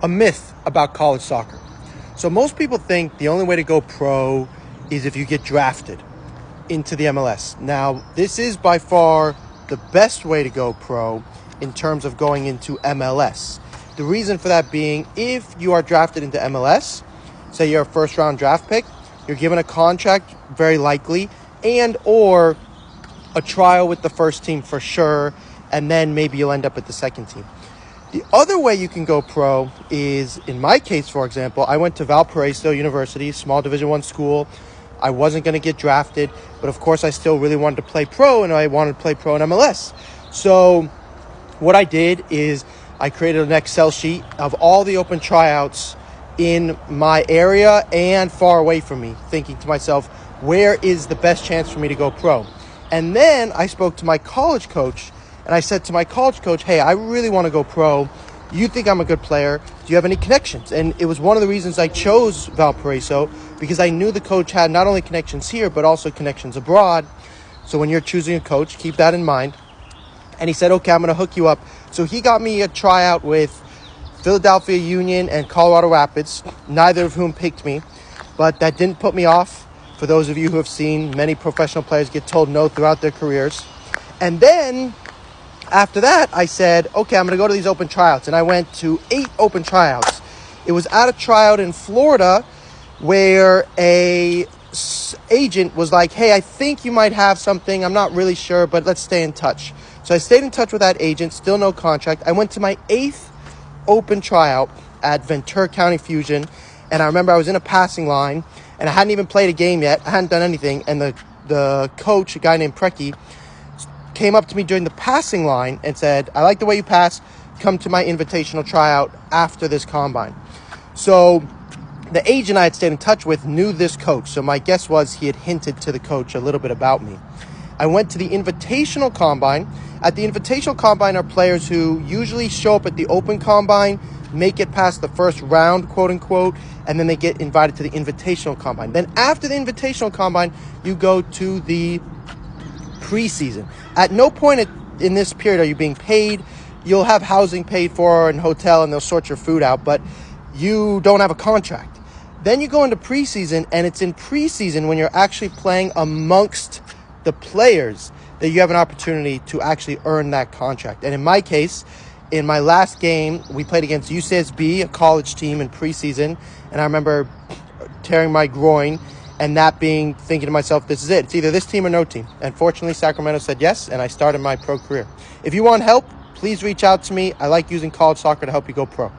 a myth about college soccer. So most people think the only way to go pro is if you get drafted into the MLS. Now, this is by far the best way to go pro in terms of going into MLS. The reason for that being, if you are drafted into MLS, say you're a first round draft pick, you're given a contract very likely, and or a trial with the first team for sure, and then maybe you'll end up at the second team. The other way you can go pro is, in my case, for example, I went to Valparaiso University, small Division I school. I wasn't going to get drafted, but of course I still really wanted to play pro, and I wanted to play pro in MLS. So what I did is I created an Excel sheet of all the open tryouts in my area and far away from me, thinking to myself, where is the best chance for me to go pro? And then I spoke to my college coach, and I said to my college coach, hey, I really want to go pro. You think I'm a good player. Do you have any connections? And it was one of the reasons I chose Valparaiso, because I knew the coach had not only connections here, but also connections abroad. So when you're choosing a coach, keep that in mind. And he said, okay, I'm going to hook you up. So he got me a tryout with Philadelphia Union and Colorado Rapids, neither of whom picked me, but that didn't put me off. For those of you who have seen many professional players get told no throughout their careers. And then after that, I said, okay, I'm going to go to these open tryouts. And I went to 8 open tryouts. It was at a tryout in Florida where a agent was like, hey, I think you might have something. I'm not really sure, but let's stay in touch. So I stayed in touch with that agent, still no contract. I went to my 8th open tryout at Ventura County Fusion. And I remember I was in a passing line, and I hadn't even played a game yet. I hadn't done anything. And the coach, a guy named Preki, came up to me during the passing line and said, I like the way you pass. Come to my invitational tryout after this combine. So the agent I had stayed in touch with knew this coach. So my guess was he had hinted to the coach a little bit about me. I went to the invitational combine. At the invitational combine are players who usually show up at the open combine, make it past the first round, quote unquote, and then they get invited to the invitational combine. Then after the invitational combine, you go to the preseason. At no point in this period are you being paid. You'll have housing paid for and hotel, and they'll sort your food out, but you don't have a contract. Then you go into preseason, and it's in preseason when you're actually playing amongst the players that you have an opportunity to actually earn that contract. And in my case, in my last game, we played against UCSB, a college team, in preseason, and I remember tearing my groin and that being, thinking to myself, this is it. It's either this team or no team. And fortunately, Sacramento said yes, and I started my pro career. If you want help, please reach out to me. I like using college soccer to help you go pro.